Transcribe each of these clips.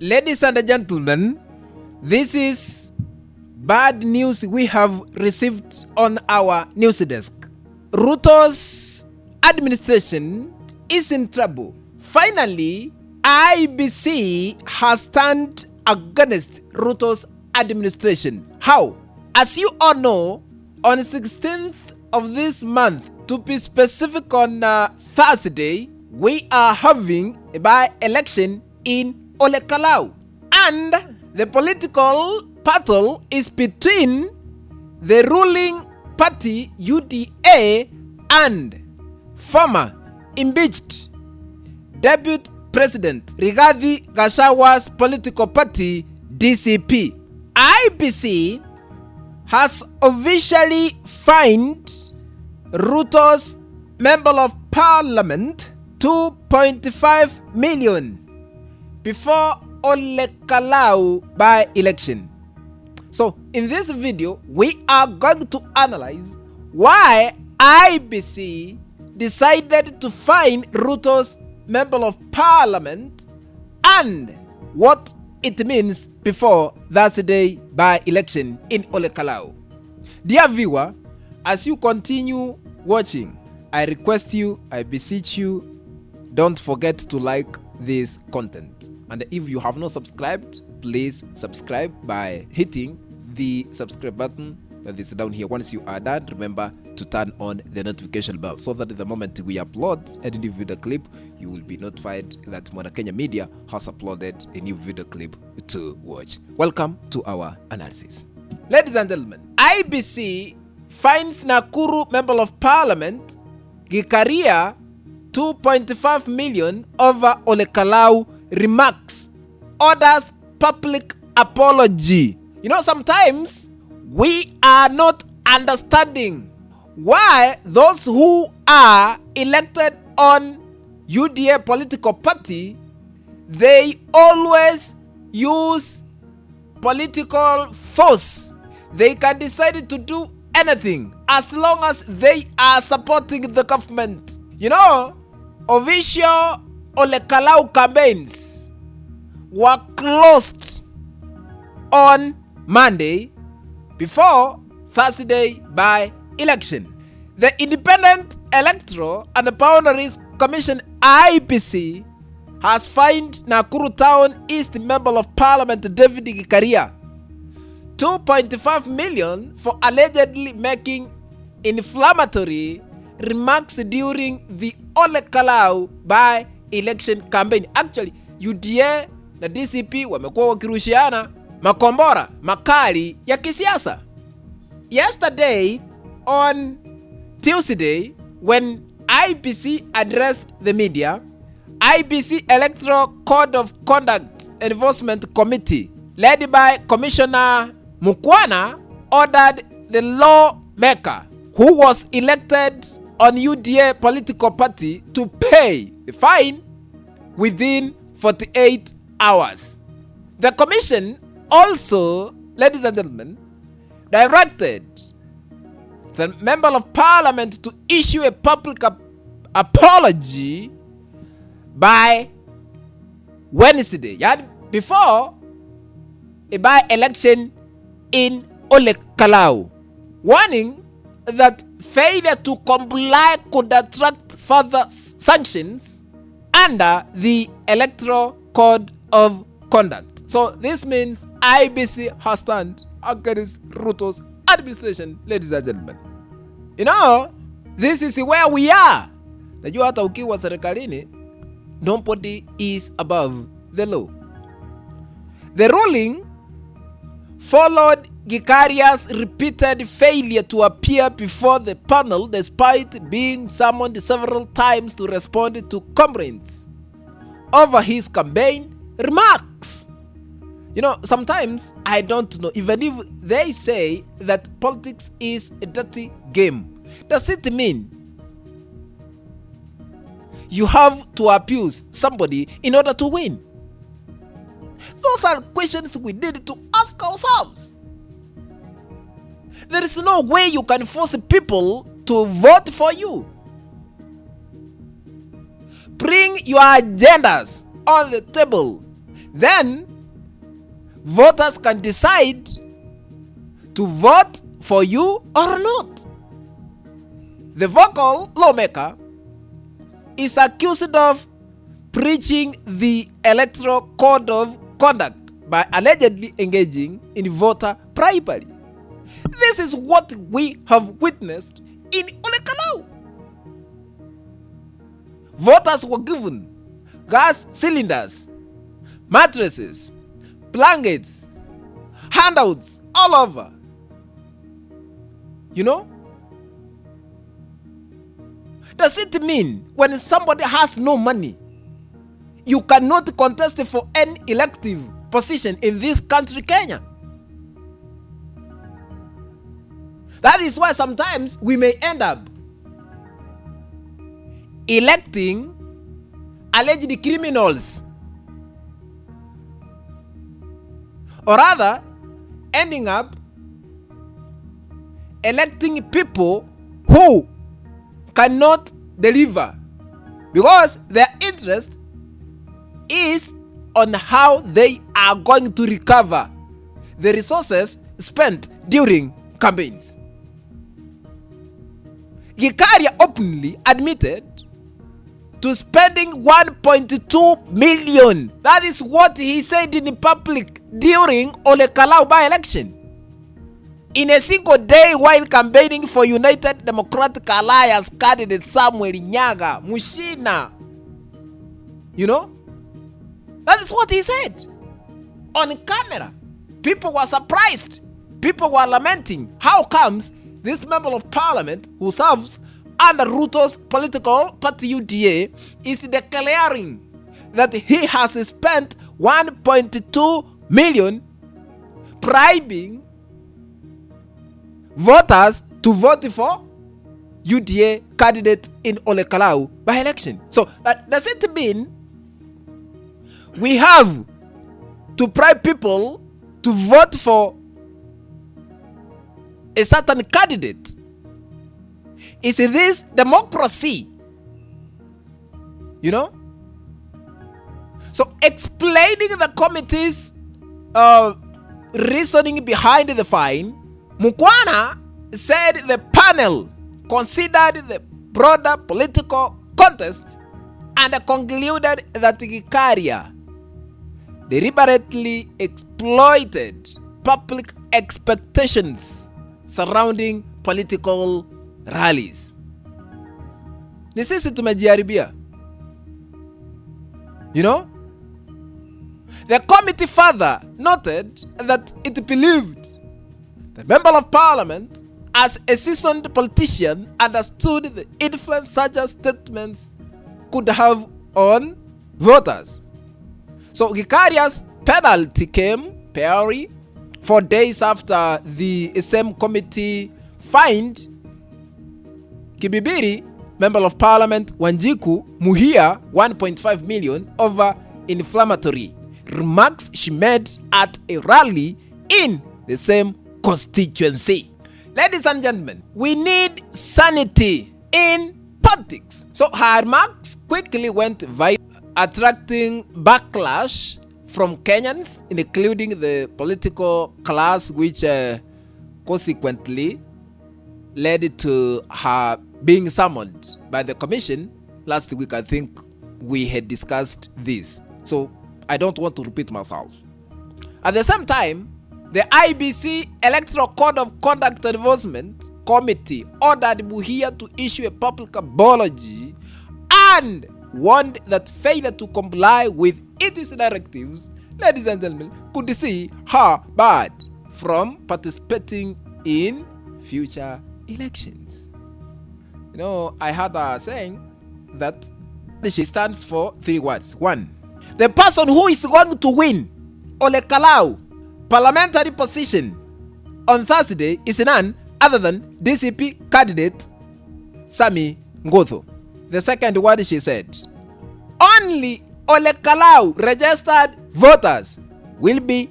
Ladies and gentlemen, this is bad news we have received on our news desk. Ruto's administration is in trouble. Finally, IEBC has turned against Ruto's administration. How? As you all know, on the 16th of this month, to be specific on Thursday, we are having a by-election in Ol Kalou. And the political battle is between the ruling party UDA and former impeached Deputy President Rigathi Gachagwa's political party DCP. IEBC has officially fined Ruto's Member of Parliament 2.5 million before Ol Kalou by-election. So in this video, we are going to analyze why IEBC decided to fine Ruto's Member of Parliament and what it means before Thursday by-election in Ol Kalou. Dear viewer, as you continue watching, I request you, I beseech you, don't forget to like this content. And if you have not subscribed, please subscribe by hitting the subscribe button that is down here. Once you are done, remember to turn on the notification bell so that the moment we upload a new video clip, you will be notified that Mwana Kenya Media has uploaded a new video clip to watch. Welcome to our analysis. Ladies and gentlemen, IEBC fines Nakuru Member of Parliament Gikaria 2.5 million over Ol Kalou remarks, orders public apology. You know, sometimes we are not understanding why those who are elected on UDA political party, they always use political force. They can decide to do anything as long as they are supporting the government. You know, official Ol Kalou campaigns were closed on Monday before Thursday by-election. The Independent Electoral and Boundaries Commission IEBC has fined Nakuru Town East Member of Parliament David Gikaria 2.5 million for allegedly making inflammatory remarks during the Ol Kalou by-election campaign. Actually, UDA na DCP wamekuwa wakirushiana makombora makali ya kisiasa. Yesterday on Tuesday, when IEBC addressed the media, IEBC Electoral Code of Conduct Enforcement Committee, led by Commissioner Mukwana, ordered the lawmaker who was elected on UDA political party to pay the fine within 48 hours. The commission also, ladies and gentlemen, directed the Member of Parliament to issue a public apology by Wednesday, before a by-election in Ol Kalou, warning that failure to comply could attract further sanctions under the Electoral Code of Conduct. So this means IEBC has turned against Ruto's administration, ladies and gentlemen. You know, this is where we are. Najua hata ukiwa serikalini, nobody is above the law. The ruling followed Gikaria's repeated failure to appear before the panel despite being summoned several times to respond to complaints over his campaign remarks. You know, sometimes I don't know, even if they say that politics is a dirty game, does it mean you have to abuse somebody in order to win? Those are questions we need to ask ourselves. There is no way you can force people to vote for you. Bring your agendas on the table. Then voters can decide to vote for you or not. The vocal lawmaker is accused of breaching the Electoral Code of Conduct by allegedly engaging in voter bribery. This is what we have witnessed in Ol Kalou. Voters were given gas cylinders, mattresses, blankets, handouts all over. You know? Does it mean when somebody has no money, you cannot contest for any elective position in this country, Kenya? That is why sometimes we may end up electing alleged criminals, or rather ending up electing people who cannot deliver, because their interest is on how they are going to recover the resources spent during campaigns. Gikaria openly admitted to spending 1.2 million. That is what he said in public during Ol Kalou by-election. In a single day while campaigning for United Democratic Alliance candidate Samuel Nyaga Mushina. You know? That is what he said. On camera. People were surprised. People were lamenting. How comes this member of parliament who serves under Ruto's political party UDA is declaring that he has spent 1.2 million bribing voters to vote for UDA candidate in Ol Kalou by election? So does it mean we have to bribe people to vote for a certain candidate? Is this democracy? You know? So explaining the committee's reasoning behind the fine, Mukwana said the panel considered the broader political context and concluded that Gikaria deliberately exploited public expectations surrounding political rallies. Ni sisi tumejiharibia. You know? The committee further noted that it believed the member of parliament, as a seasoned politician, understood the influence such statements could have on voters. So Gikaria's penalty came pari 4 days after the same committee fined Kibibiri member of parliament Wanjiku Muhia 1.5 million over inflammatory remarks she made at a rally in the same constituency. Ladies and gentlemen, we need sanity in politics. So her remarks quickly went viral, attracting backlash from Kenyans, including the political class, which consequently led to her being summoned by the commission. Last week, I think we had discussed this, so I don't want to repeat myself. At the same time, the IEBC Electoral Code of Conduct Enforcement Committee ordered Muhia to issue a public apology and warned that failure to comply with its directives, ladies and gentlemen, could see her barred from participating in future elections. You know, I heard her saying that she stands for 3 words. 1, the person who is going to win Ol Kalou parliamentary position on Thursday is none other than DCP candidate Sami Ngotho. The second word she said, only Ol Kalou registered voters will be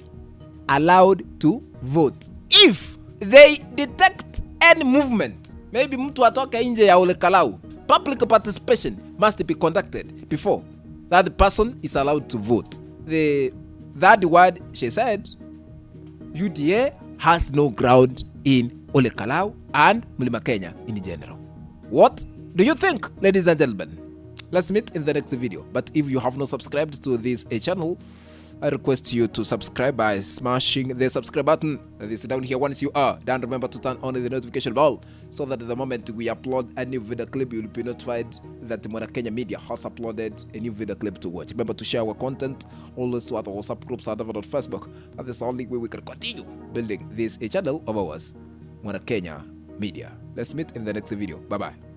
allowed to vote. If they detect any movement, maybe mtu atoke nje ya Ol Kalou, public participation must be conducted before that person is allowed to vote. The third word she said UDA has no ground in Ol Kalou and Mlima Kenya in general. What do you think, ladies and gentlemen? Let's meet in the next video. But if you have not subscribed to this channel, I request you to subscribe by smashing the subscribe button that is down here. Once you are done, remember to turn on the notification bell so that the moment we upload a new video clip, you will be notified that Mwana Kenya Media has uploaded a new video clip to watch. Remember to share our content always to other WhatsApp groups and on Facebook. That is the only way we can continue building this channel of ours, Mwana Kenya Media. Let's meet in the next video. Bye-bye.